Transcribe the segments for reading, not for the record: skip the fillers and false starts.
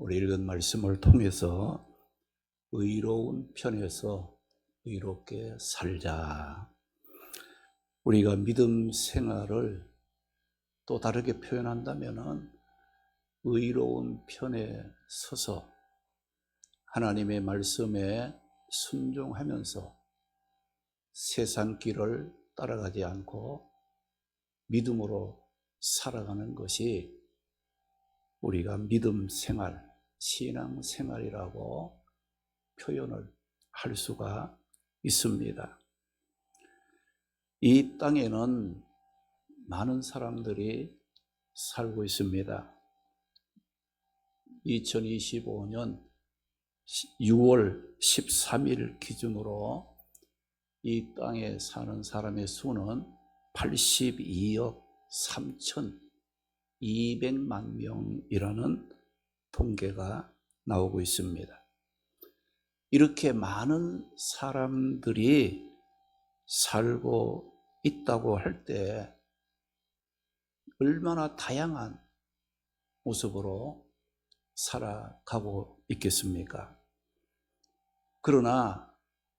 우리 읽은 말씀을 통해서 의로운 편에서 의롭게 살자. 우리가 믿음 생활을 또 다르게 표현한다면 의로운 편에 서서 하나님의 말씀에 순종하면서 세상 길을 따라가지 않고 믿음으로 살아가는 것이 우리가 믿음 생활, 신앙 생활이라고 표현을 할 수가 있습니다. 이 땅에는 많은 사람들이 살고 있습니다. 2025년 6월 13일 기준으로 이 땅에 사는 사람의 수는 82억 3,200만 명이라는 통계가 나오고 있습니다. 이렇게 많은 사람들이 살고 있다고 할 때 얼마나 다양한 모습으로 살아가고 있겠습니까? 그러나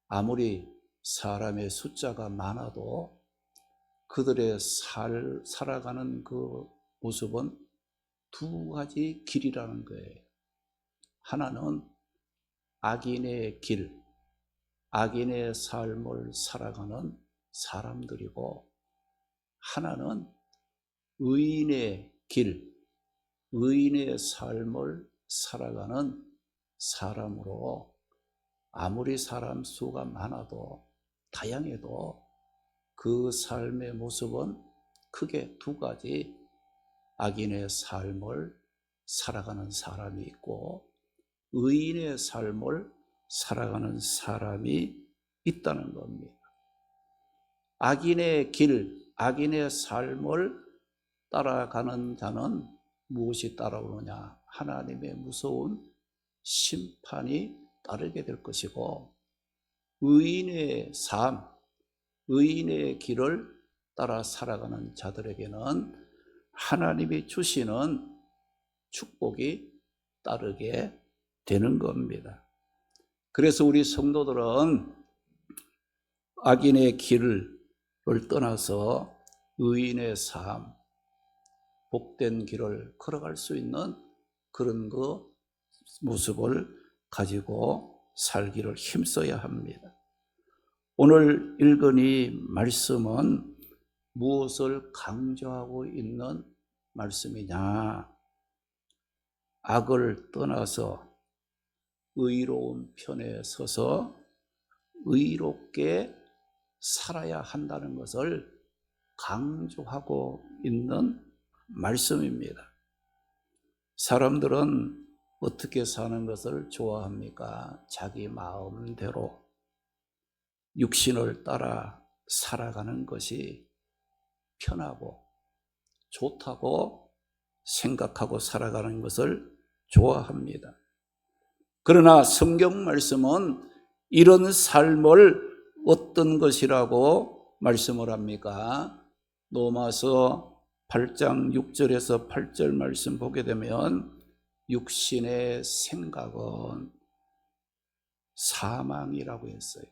아무리 사람의 숫자가 많아도 그들의 살아가는 그 모습은 두 가지 길이라는 거예요. 하나는 악인의 길, 악인의 삶을 살아가는 사람들이고, 하나는 의인의 길, 의인의 삶을 살아가는 사람으로 아무리 사람 수가 많아도 다양해도 그 삶의 모습은 크게 두 가지, 악인의 삶을 살아가는 사람이 있고 의인의 삶을 살아가는 사람이 있다는 겁니다. 악인의 길, 악인의 삶을 따라가는 자는 무엇이 따라오느냐? 하나님의 무서운 심판이 따르게 될 것이고, 의인의 삶, 의인의 길을 따라 살아가는 자들에게는 하나님이 주시는 축복이 따르게 되는 겁니다. 그래서 우리 성도들은 악인의 길을 떠나서 의인의 삶, 복된 길을 걸어갈 수 있는 그런 그 모습을 가지고 살기를 힘써야 합니다. 오늘 읽은 이 말씀은 무엇을 강조하고 있는 말씀이냐? 악을 떠나서 의로운 편에 서서 의롭게 살아야 한다는 것을 강조하고 있는 말씀입니다. 사람들은 어떻게 사는 것을 좋아합니까? 자기 마음대로 육신을 따라 살아가는 것이 편하고 좋다고 생각하고 살아가는 것을 좋아합니다. 그러나 성경 말씀은 이런 삶을 어떤 것이라고 말씀을 합니까? 로마서 8장 6절에서 8절 말씀 보게 되면 육신의 생각은 사망이라고 했어요.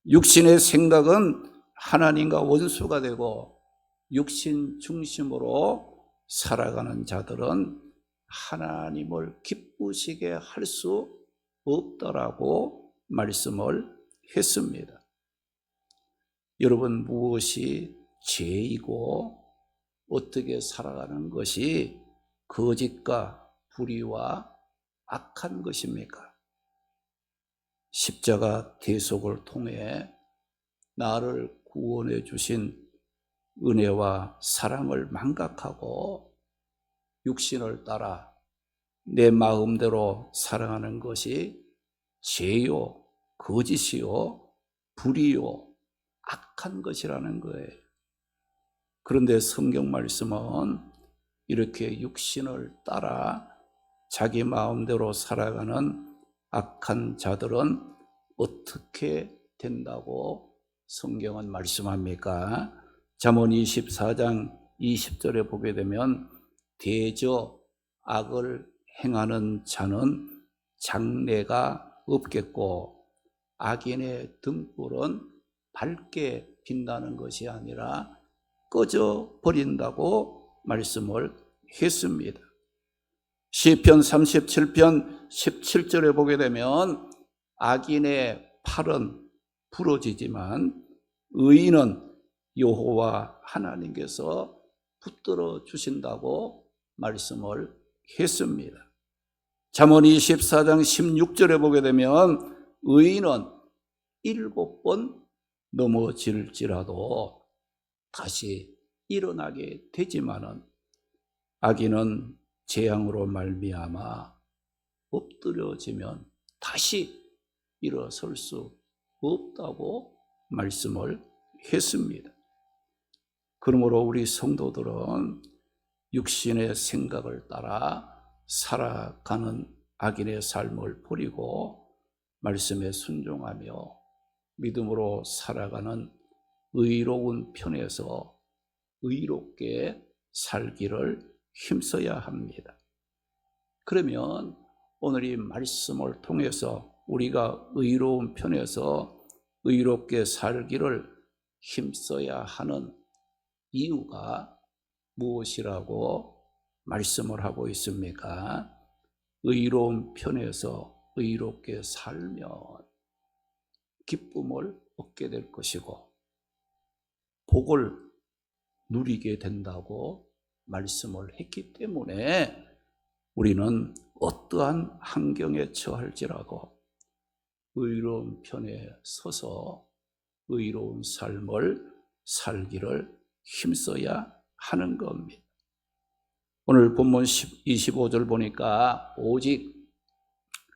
육신의 생각은 하나님과 원수가 되고 육신 중심으로 살아가는 자들은 하나님을 기쁘시게 할 수 없다라고 말씀을 했습니다. 여러분, 무엇이 죄이고 어떻게 살아가는 것이 거짓과 불의와 악한 것입니까? 십자가 대속을 통해 나를 구원해 주신 은혜와 사랑을 망각하고 육신을 따라 내 마음대로 살아가는 것이 죄요, 거짓이요, 불의요, 악한 것이라는 거예요. 그런데 성경 말씀은 이렇게 육신을 따라 자기 마음대로 살아가는 악한 자들은 어떻게 된다고 성경은 말씀합니까? 잠언 24장 20절에 보게 되면 대저 악을 행하는 자는 장래가 없겠고 악인의 등불은 밝게 빛나는 것이 아니라 꺼져 버린다고 말씀을 했습니다. 시편 37편 17절에 보게 되면 악인의 팔은 부러지지만 의인은 여호와 하나님께서 붙들어 주신다고 말씀을 했습니다. 잠언 24장 16절에 보게 되면 의인은 7번 넘어질지라도 다시 일어나게 되지만은 악인은 재앙으로 말미암아 엎드려지면 다시 일어설 수 없다고 말씀을 했습니다. 그러므로 우리 성도들은 육신의 생각을 따라 살아가는 악인의 삶을 버리고 말씀에 순종하며 믿음으로 살아가는 의로운 편에서 의롭게 살기를 힘써야 합니다. 그러면 오늘 이 말씀을 통해서 우리가 의로운 편에서 의롭게 살기를 힘써야 하는 이유가 무엇이라고 말씀을 하고 있습니까? 의로운 편에서 의롭게 살면 기쁨을 얻게 될 것이고 복을 누리게 된다고 말씀을 했기 때문에 우리는 어떠한 환경에 처할지라도 의로운 편에 서서 의로운 삶을 살기를 힘써야 하는 겁니다. 오늘 본문 25절 보니까 오직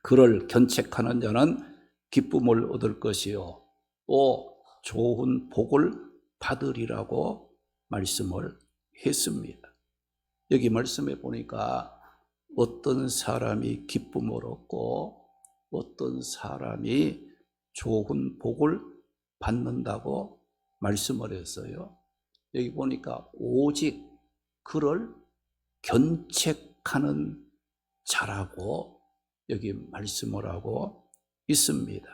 그를 견책하는 자는 기쁨을 얻을 것이요 또 좋은 복을 받으리라고 말씀을 했습니다. 여기 말씀에 보니까 어떤 사람이 기쁨을 얻고 어떤 사람이 좋은 복을 받는다고 말씀을 했어요. 여기 보니까 오직 그를 견책하는 자라고 여기 말씀을 하고 있습니다.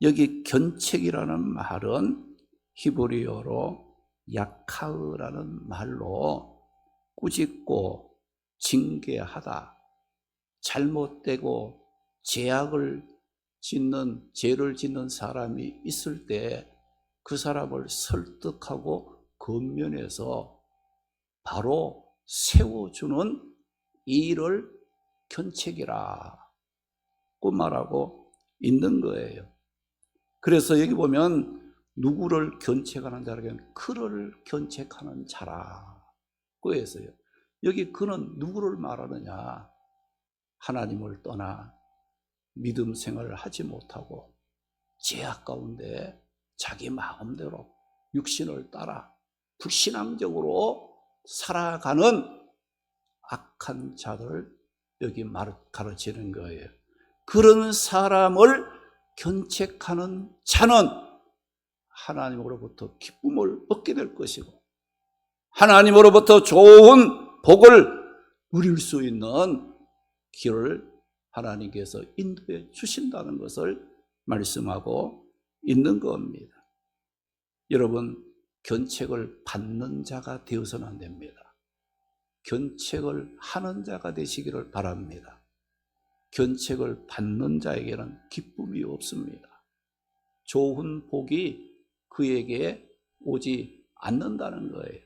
여기 견책이라는 말은 히브리어로 야카으라는 말로 꾸짖고 징계하다, 잘못되고 죄를 짓는 사람이 있을 때 그 사람을 설득하고 권면해서 바로 세워주는 일을 견책이라고 말하고 있는 거예요. 그래서 여기 보면 누구를 견책하는 자라면 그를 견책하는 자라고 했어요. 여기 그는 누구를 말하느냐? 하나님을 떠나 믿음 생활을 하지 못하고 죄악 가운데 자기 마음대로 육신을 따라 불신앙적으로 살아가는 악한 자들을 여기 가르치는 거예요. 그런 사람을 견책하는 자는 하나님으로부터 기쁨을 얻게 될 것이고 하나님으로부터 좋은 복을 누릴 수 있는 길을 하나님께서 인도해 주신다는 것을 말씀하고 있는 겁니다. 여러분, 견책을 받는 자가 되어서는 안 됩니다. 견책을 하는 자가 되시기를 바랍니다. 견책을 받는 자에게는 기쁨이 없습니다. 좋은 복이 그에게 오지 않는다는 거예요.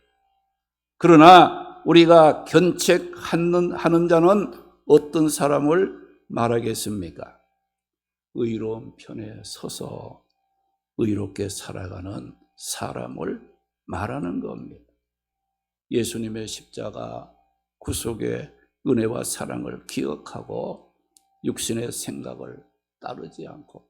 그러나 우리가 견책하는 자는 어떤 사람을 말하겠습니까? 의로운 편에 서서 의롭게 살아가는 사람을 말하는 겁니다. 예수님의 십자가 구속의 은혜와 사랑을 기억하고 육신의 생각을 따르지 않고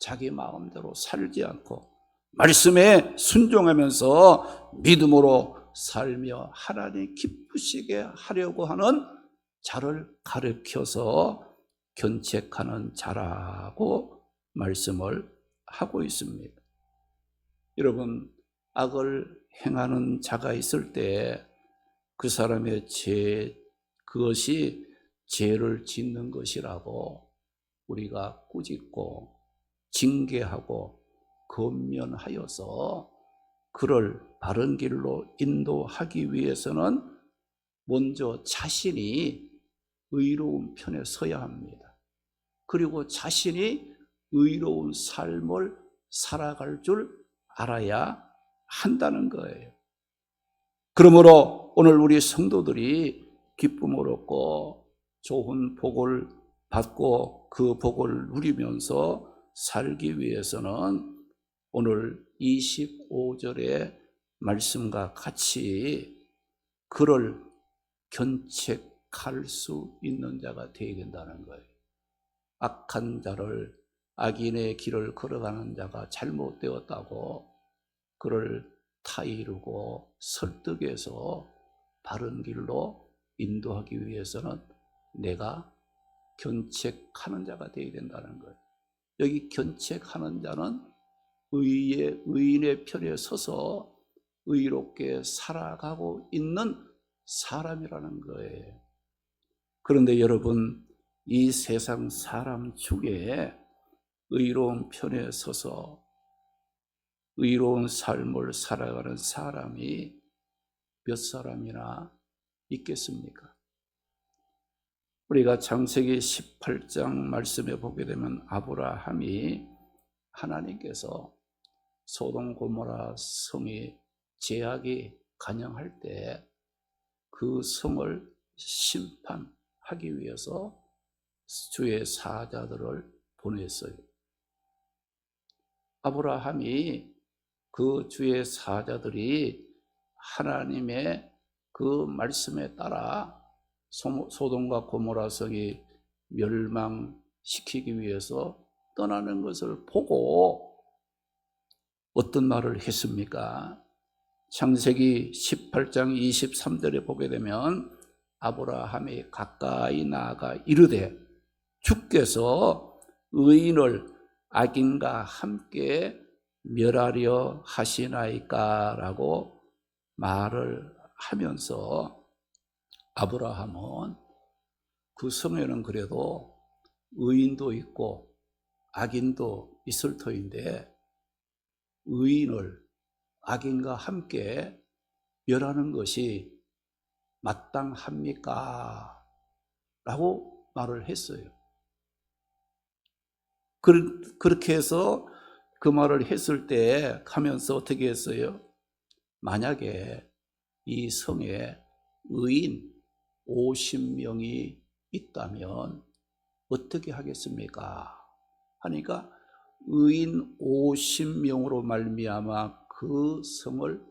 자기 마음대로 살지 않고 말씀에 순종하면서 믿음으로 살며 하나님 기쁘시게 하려고 하는 자를 가르쳐서 견책하는 자라고 말씀을 하고 있습니다. 여러분, 악을 행하는 자가 있을 때 그 사람의 그것이 죄를 짓는 것이라고 우리가 꾸짖고 징계하고 권면하여서 그를 바른 길로 인도하기 위해서는 먼저 자신이 의로운 편에 서야 합니다. 그리고 자신이 의로운 삶을 살아갈 줄 알아야 한다는 거예요. 그러므로 오늘 우리 성도들이 기쁨을 얻고 좋은 복을 받고 그 복을 누리면서 살기 위해서는 오늘 25절의 말씀과 같이 그를 견책할 수 있는 자가 되어야 된다는 거예요. 악한 자를, 악인의 길을 걸어가는 자가 잘못되었다고 그를 타이르고 설득해서 바른 길로 인도하기 위해서는 내가 견책하는 자가 되어야 된다는 거예요. 여기 견책하는 자는 의인의 편에 서서 의롭게 살아가고 있는 사람이라는 거예요. 그런데 여러분, 이 세상 사람 중에 의로운 편에 서서 의로운 삶을 살아가는 사람이 몇 사람이나 있겠습니까? 우리가 창세기 18장 말씀에 보게 되면 아브라함이 하나님께서 소돔 고모라 성이 죄악이 간영할 때 그 성을 심판하기 위해서 주의 사자들을 보냈어요. 아브라함이 그 주의 사자들이 하나님의 그 말씀에 따라 소돔과 고모라 성이 멸망시키기 위해서 떠나는 것을 보고 어떤 말을 했습니까? 창세기 18장 23절에 보게 되면 아브라함이 가까이 나아가 이르되 주께서 의인을 악인과 함께 멸하려 하시나이까 라고 말을 하면서 아브라함은 그 성에는 그래도 의인도 있고 악인도 있을 터인데 의인을 악인과 함께 멸하는 것이 마땅합니까? 라고 말을 했어요. 그렇게 해서 그 말을 했을 때 하면서 어떻게 했어요? 만약에 이 성에 의인 50명이 있다면 어떻게 하겠습니까? 하니까 의인 50명으로 말미암아 그 성을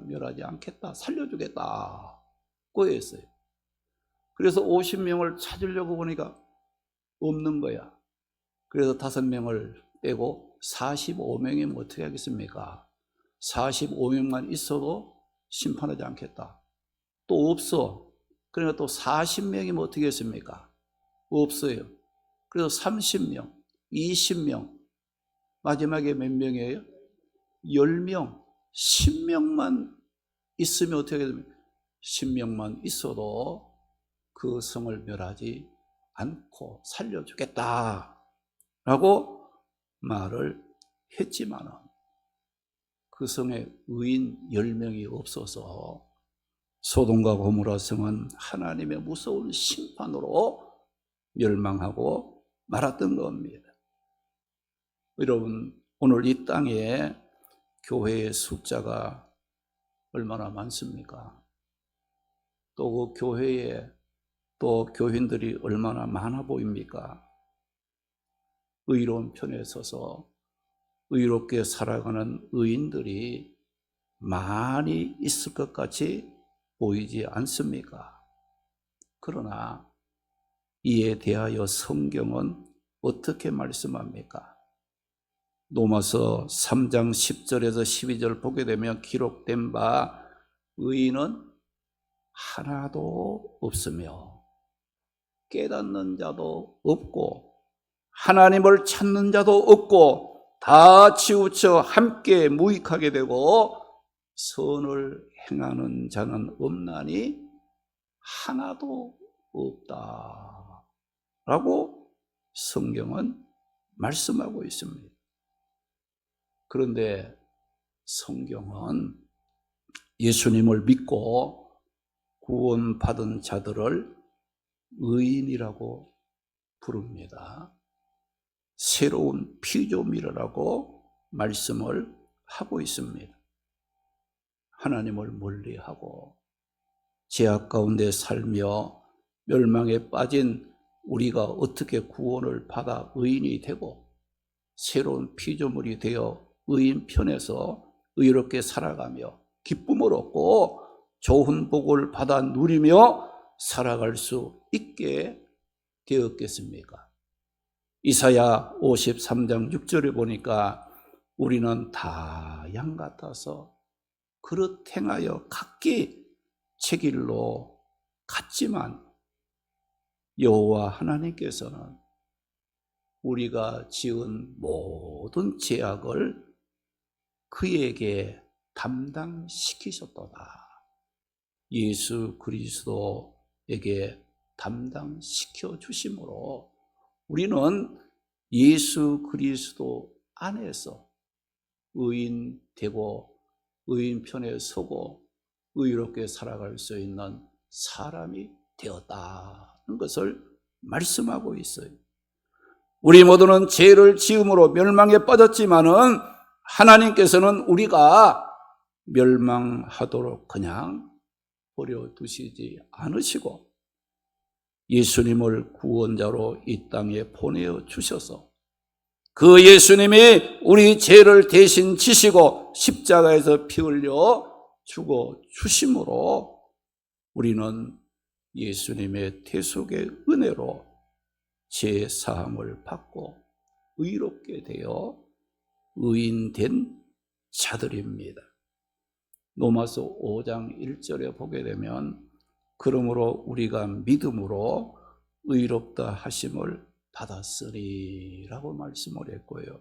멸하지 않겠다, 살려주겠다고 했어요. 그래서 50명을 찾으려고 보니까 없는 거야. 그래서 5명을 빼고 45명이면 어떻게 하겠습니까? 45명만 있어도 심판하지 않겠다. 또 없어. 그러니까 또 40명이면 어떻게 했습니까? 없어요. 그래서 30명, 20명, 마지막에 몇 명이에요? 10명, 10명만 있으면 어떻게 됩니까? 10명만 있어도 그 성을 멸하지 않고 살려주겠다 라고 말을 했지만 그 성에 의인 10명이 없어서 소돔과 고모라 성은 하나님의 무서운 심판으로 멸망하고 말았던 겁니다. 여러분, 오늘 이 땅에 교회의 숫자가 얼마나 많습니까? 또 그 교회에 또 교인들이 얼마나 많아 보입니까? 의로운 편에 서서 의롭게 살아가는 의인들이 많이 있을 것 같이 보이지 않습니까? 그러나 이에 대하여 성경은 어떻게 말씀합니까? 로마서 3장 10절에서 12절 보게 되면 기록된 바 의인은 하나도 없으며 깨닫는 자도 없고 하나님을 찾는 자도 없고 다 치우쳐 함께 무익하게 되고 선을 행하는 자는 없나니 하나도 없다 라고 성경은 말씀하고 있습니다. 그런데 성경은 예수님을 믿고 구원받은 자들을 의인이라고 부릅니다. 새로운 피조물이라고 말씀을 하고 있습니다. 하나님을 멀리하고 죄악 가운데 살며 멸망에 빠진 우리가 어떻게 구원을 받아 의인이 되고 새로운 피조물이 되어 의인 편에서 의롭게 살아가며 기쁨을 얻고 좋은 복을 받아 누리며 살아갈 수 있게 되었겠습니까? 이사야 53장 6절에 보니까 우리는 다 양 같아서 그릇 행하여 각기 제 길로 갔지만 여호와 하나님께서는 우리가 지은 모든 죄악을 그에게 담당시키셨도다. 예수 그리스도에게 담당시켜 주심으로 우리는 예수 그리스도 안에서 의인 되고 의인 편에 서고 의롭게 살아갈 수 있는 사람이 되었다는 것을 말씀하고 있어요. 우리 모두는 죄를 지음으로 멸망에 빠졌지만은 하나님께서는 우리가 멸망하도록 그냥 버려두시지 않으시고 예수님을 구원자로 이 땅에 보내어 주셔서 그 예수님이 우리 죄를 대신 지시고 십자가에서 피 흘려 죽어 주심으로 우리는 예수님의 대속의 은혜로 죄 사함을 받고 의롭게 되어 의인된 자들입니다. 로마서 5장 1절에 보게 되면 그러므로 우리가 믿음으로 의롭다 하심을 받았으리라고 말씀을 했고요.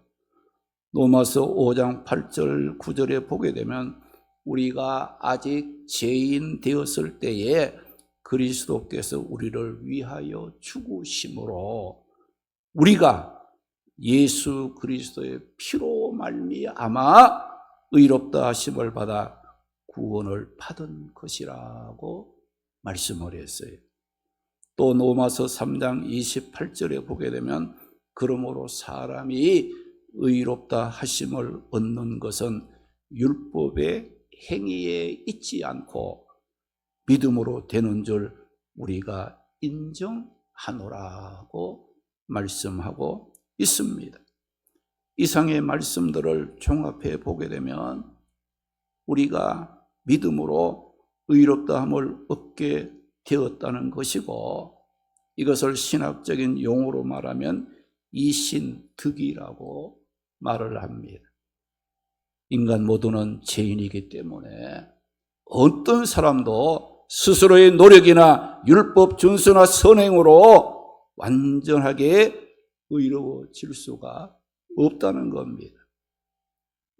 로마서 5장 8절 9절에 보게 되면 우리가 아직 죄인 되었을 때에 그리스도께서 우리를 위하여 죽으심으로 우리가 예수 그리스도의 피로 말미암아 의롭다 하심을 받아 구원을 받은 것이라고 말씀을 했어요. 또 로마서 3장 28절에 보게 되면 그러므로 사람이 의롭다 하심을 얻는 것은 율법의 행위에 있지 않고 믿음으로 되는 줄 우리가 인정하노라고 말씀하고 있습니다. 이상의 말씀들을 종합해 보게 되면 우리가 믿음으로 의롭다함을 얻게 되었다는 것이고 이것을 신학적인 용어로 말하면 이신득이라고 말을 합니다. 인간 모두는 죄인이기 때문에 어떤 사람도 스스로의 노력이나 율법 준수나 선행으로 완전하게 의로워질 수가 없다는 겁니다.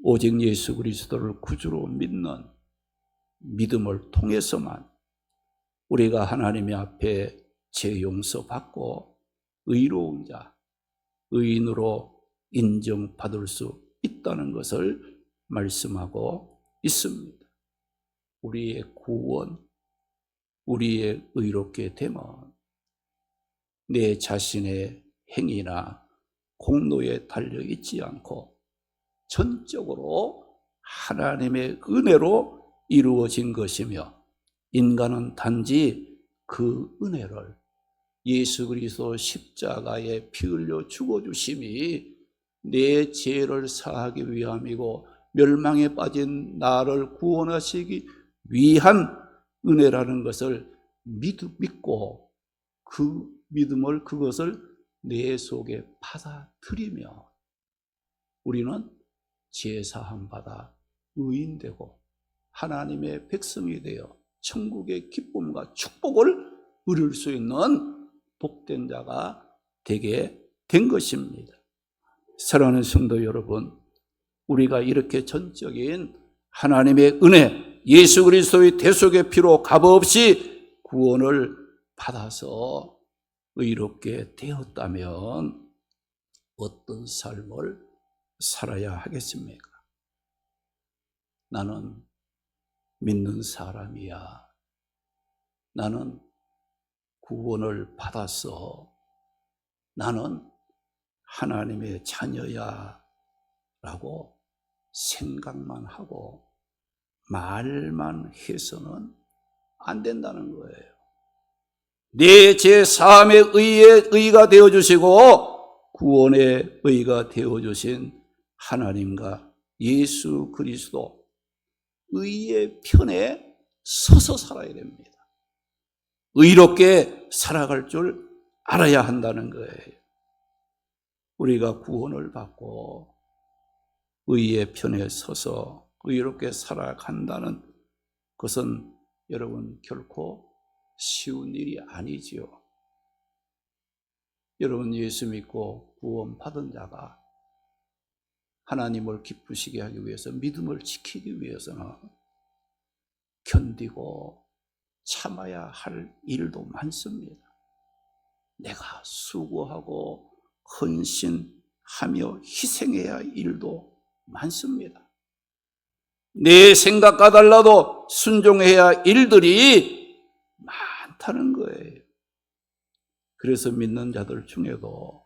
오직 예수 그리스도를 구주로 믿는 믿음을 통해서만 우리가 하나님의 앞에 죄 용서받고 의로운 자, 의인으로 인정받을 수 있다는 것을 말씀하고 있습니다. 우리의 구원, 우리의 의롭게 됨은 내 자신의 행위나 공로에 달려있지 않고 전적으로 하나님의 은혜로 이루어진 것이며 인간은 단지 그 은혜를 예수 그리스도 십자가에 피 흘려 죽어주심이 내 죄를 사하기 위함이고 멸망에 빠진 나를 구원하시기 위한 은혜라는 것을 믿고 그 믿음을 그것을 내 속에 받아들이며 우리는 죄 사함 받아 의인되고 하나님의 백성이 되어 천국의 기쁨과 축복을 누릴 수 있는 복된 자가 되게 된 것입니다. 사랑하는 성도 여러분, 우리가 이렇게 전적인 하나님의 은혜, 예수 그리스도의 대속의 피로 값없이 구원을 받아서 의롭게 되었다면 어떤 삶을 살아야 하겠습니까? 나는 믿는 사람이야. 나는 구원을 받았어. 나는 하나님의 자녀야. 라고 생각만 하고 말만 해서는 안 된다는 거예요. 내 제3의 의의 의가 되어주시고 구원의 의가 되어주신 하나님과 예수 그리스도 의의 편에 서서 살아야 됩니다. 의롭게 살아갈 줄 알아야 한다는 거예요. 우리가 구원을 받고 의의 편에 서서 의롭게 살아간다는 것은 여러분 결코 쉬운 일이 아니지요. 여러분 예수 믿고 구원 받은 자가 하나님을 기쁘시게 하기 위해서 믿음을 지키기 위해서는 견디고 참아야 할 일도 많습니다. 내가 수고하고 헌신하며 희생해야 할 일도 많습니다. 내 생각과 달라도 순종해야 할 일들이 많다는 거예요. 그래서 믿는 자들 중에도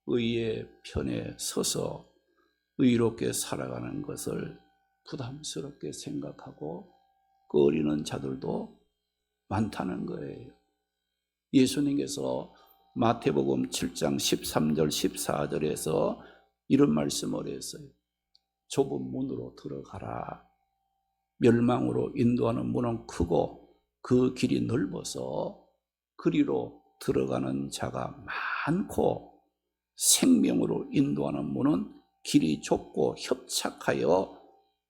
의의 편에 서서 의롭게 살아가는 것을 부담스럽게 생각하고 꺼리는 자들도 많다는 거예요. 예수님께서 마태복음 7장 13절 14절에서 이런 말씀을 했어요. 좁은 문으로 들어가라. 멸망으로 인도하는 문은 크고 그 길이 넓어서 그리로 들어가는 자가 많고 생명으로 인도하는 문은 길이 좁고 협착하여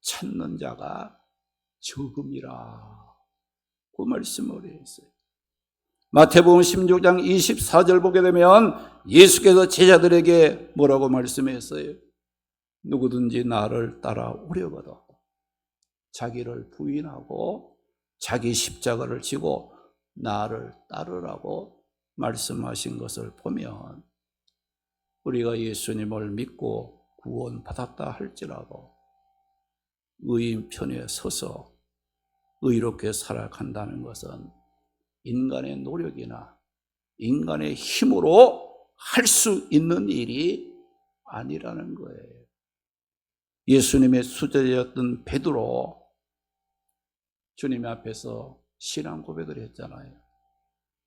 찾는 자가 적음이라. 그 말씀을 했어요. 마태복음 16장 24절 보게 되면 예수께서 제자들에게 뭐라고 말씀했어요? 누구든지 나를 따라오려거든 자기를 부인하고 자기 십자가를 지고 나를 따르라고 말씀하신 것을 보면 우리가 예수님을 믿고 구원받았다 할지라도 의인 편에 서서 의롭게 살아간다는 것은 인간의 노력이나 인간의 힘으로 할 수 있는 일이 아니라는 거예요. 예수님의 수제자였던 베드로 주님 앞에서 신앙 고백을 했잖아요.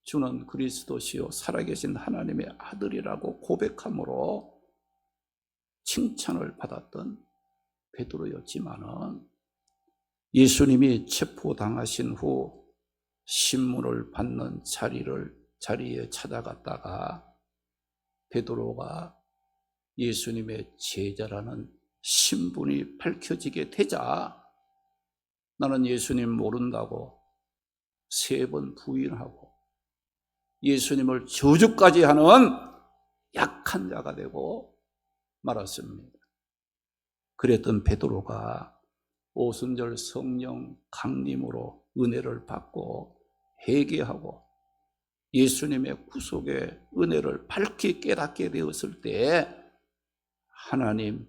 주는 그리스도시요 살아계신 하나님의 아들이라고 고백함으로 칭찬을 받았던 베드로였지만은 예수님이 체포당하신 후 신문을 받는 자리에 찾아갔다가 베드로가 예수님의 제자라는 신분이 밝혀지게 되자 나는 예수님 모른다고 3번 부인하고 예수님을 저주까지 하는 약한 자가 되고 말았습니다. 그랬던 베드로가 오순절 성령 강림으로 은혜를 받고 회개하고 예수님의 구속의 은혜를 밝히 깨닫게 되었을 때 하나님,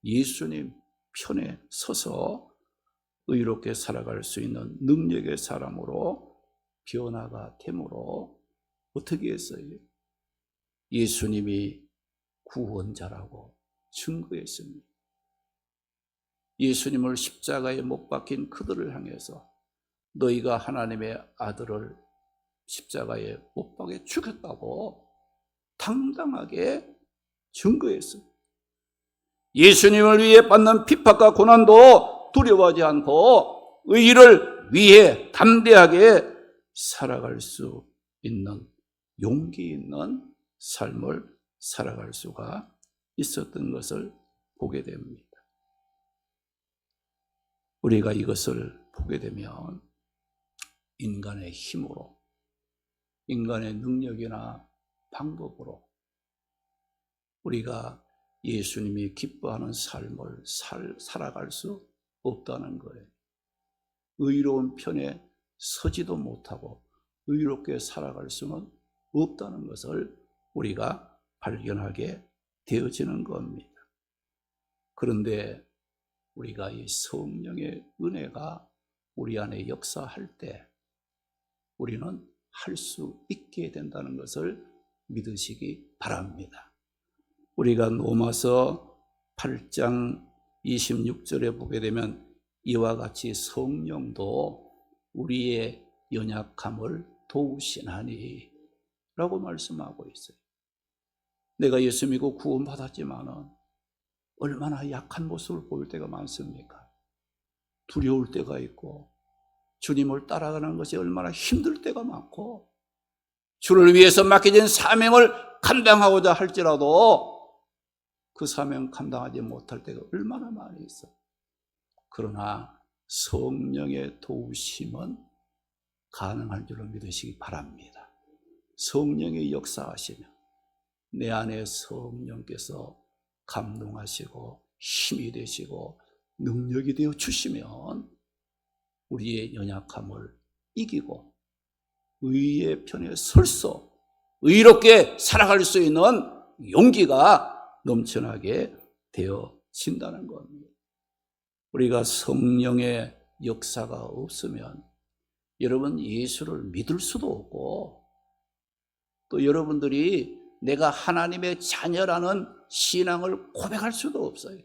예수님 편에 서서 의롭게 살아갈 수 있는 능력의 사람으로 변화가 되므로 어떻게 했어요? 예수님이 구원자라고 증거했습니다. 예수님을 십자가에 못 박힌 그들을 향해서 너희가 하나님의 아들을 십자가에 못 박아 죽였다고 당당하게 증거했어요. 예수님을 위해 받는 핍박과 고난도 두려워하지 않고 의를 위해 담대하게 살아갈 수 있는 용기 있는 삶을 살아갈 수가 있었던 것을 보게 됩니다. 우리가 이것을 보게 되면 인간의 힘으로, 인간의 능력이나 방법으로 우리가 예수님이 기뻐하는 삶을 살아갈 수 없다는 거예요. 의로운 편에 서지도 못하고 의롭게 살아갈 수는 없다는 것을 우리가 발견하게 되어지는 겁니다. 그런데 우리가 이 성령의 은혜가 우리 안에 역사할 때 우리는 할 수 있게 된다는 것을 믿으시기 바랍니다. 우리가 로마서 8장 26절에 보게 되면 이와 같이 성령도 우리의 연약함을 도우시나니 라고 말씀하고 있어요. 내가 예수 믿고 구원받았지만은 얼마나 약한 모습을 보일 때가 많습니까? 두려울 때가 있고 주님을 따라가는 것이 얼마나 힘들 때가 많고 주를 위해서 맡겨진 사명을 감당하고자 할지라도 그 사명 감당하지 못할 때가 얼마나 많이 있어요. 그러나 성령의 도우심은 가능한 줄로 믿으시기 바랍니다. 성령의 역사하시면 내 안에 성령께서 감동하시고 힘이 되시고 능력이 되어 주시면 우리의 연약함을 이기고 의의 편에 설서 의롭게 살아갈 수 있는 용기가 넘쳐나게 되어진다는 겁니다. 우리가 성령의 역사가 없으면 여러분 예수를 믿을 수도 없고 또 여러분들이 내가 하나님의 자녀라는 신앙을 고백할 수도 없어요.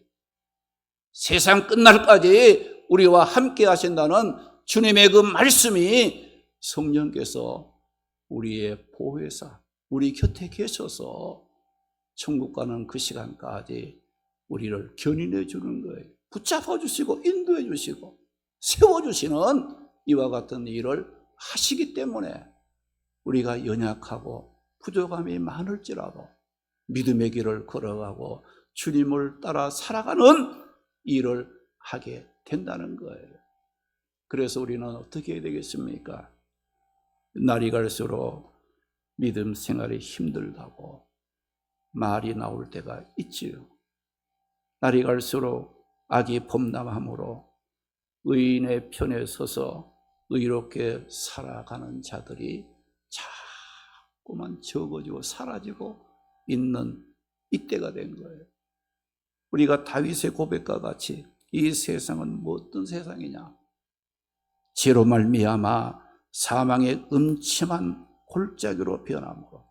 세상 끝날까지 우리와 함께 하신다는 주님의 그 말씀이 성령께서 우리의 보혜사, 우리 곁에 계셔서 천국 가는 그 시간까지 우리를 견인해 주는 거예요. 붙잡아 주시고 인도해 주시고 세워주시는 이와 같은 일을 하시기 때문에 우리가 연약하고 부족함이 많을지라도 믿음의 길을 걸어가고 주님을 따라 살아가는 일을 하게 된다는 거예요. 그래서 우리는 어떻게 해야 되겠습니까? 날이 갈수록 믿음 생활이 힘들다고 말이 나올 때가 있지요. 날이 갈수록 악이 범람함으로 의인의 편에 서서 의롭게 살아가는 자들이 자꾸만 적어지고 사라지고 있는 이때가 된 거예요. 우리가 다윗의 고백과 같이 이 세상은 뭐 어떤 세상이냐? 죄로 말미암아 사망의 음침한 골짜기로 변함으로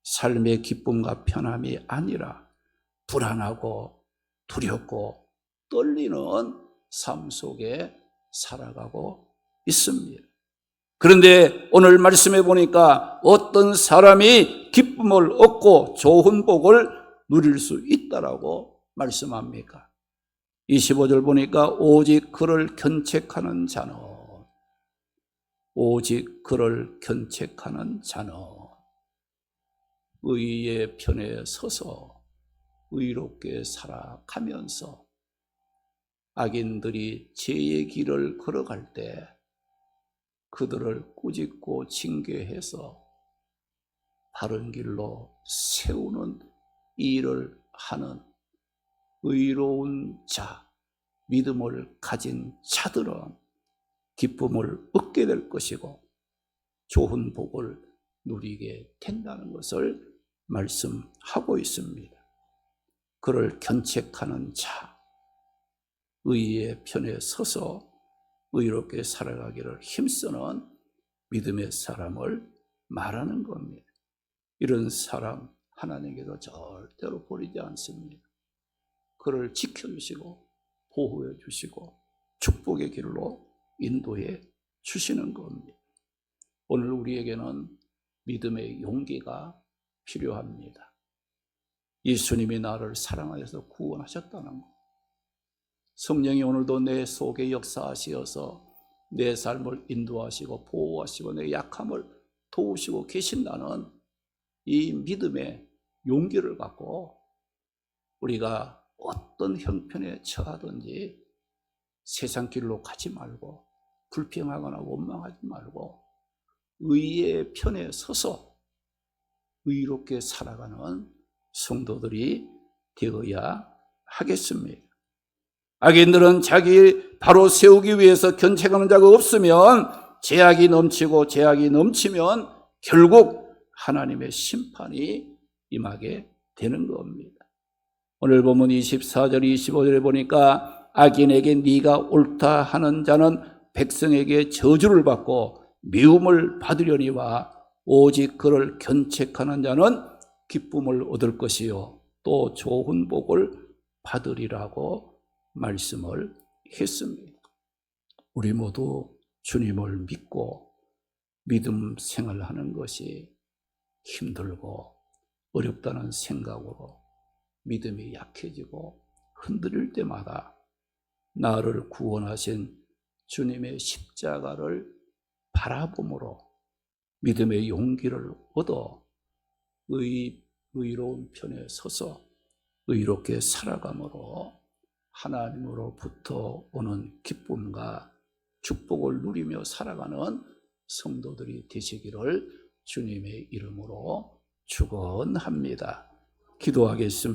삶의 기쁨과 편함이 아니라 불안하고 두렵고 떨리는 삶 속에 살아가고 있습니다. 그런데 오늘 말씀해 보니까 어떤 사람이 기쁨을 얻고 좋은 복을 누릴 수 있다라고 말씀합니까? 25절 보니까 오직 그를 견책하는 자는, 오직 그를 견책하는 자는 의의 편에 서서 의롭게 살아가면서 악인들이 죄의 길을 걸어갈 때 그들을 꾸짖고 징계해서 바른 길로 세우는 일을 하는 의로운 자, 믿음을 가진 자들은 기쁨을 얻게 될 것이고 좋은 복을 누리게 된다는 것을 말씀하고 있습니다. 그를 견책하는 자, 의의 편에 서서 의롭게 살아가기를 힘쓰는 믿음의 사람을 말하는 겁니다. 이런 사람 하나님께서 절대로 버리지 않습니다. 그를 지켜주시고 보호해 주시고 축복의 길로 인도해 주시는 겁니다. 오늘 우리에게는 믿음의 용기가 필요합니다. 예수님이 나를 사랑하셔서 구원하셨다는 것, 성령이 오늘도 내 속에 역사하시어서 내 삶을 인도하시고 보호하시고 내 약함을 도우시고 계신다는 이 믿음의 용기를 갖고 우리가 어떤 형편에 처하든지 세상 길로 가지 말고 불평하거나 원망하지 말고 의의 편에 서서 의롭게 살아가는 성도들이 되어야 하겠습니다. 악인들은 자기 바로 세우기 위해서 견책하는 자가 없으면 죄악이 넘치고 죄악이 넘치면 결국 하나님의 심판이 임하게 되는 겁니다. 오늘 본문 24절 25절에 보니까 악인에게 네가 옳다 하는 자는 백성에게 저주를 받고 미움을 받으려니와 오직 그를 견책하는 자는 기쁨을 얻을 것이요 또 좋은 복을 받으리라고 말씀을 했습니다. 우리 모두 주님을 믿고 믿음 생활하는 것이 힘들고 어렵다는 생각으로 믿음이 약해지고 흔들릴 때마다 나를 구원하신 주님의 십자가를 바라봄으로 믿음의 용기를 얻어 의로운 편에 서서 의롭게 살아감으로 하나님으로부터 오는 기쁨과 축복을 누리며 살아가는 성도들이 되시기를 주님의 이름으로 축원합니다. 기도하겠습니다.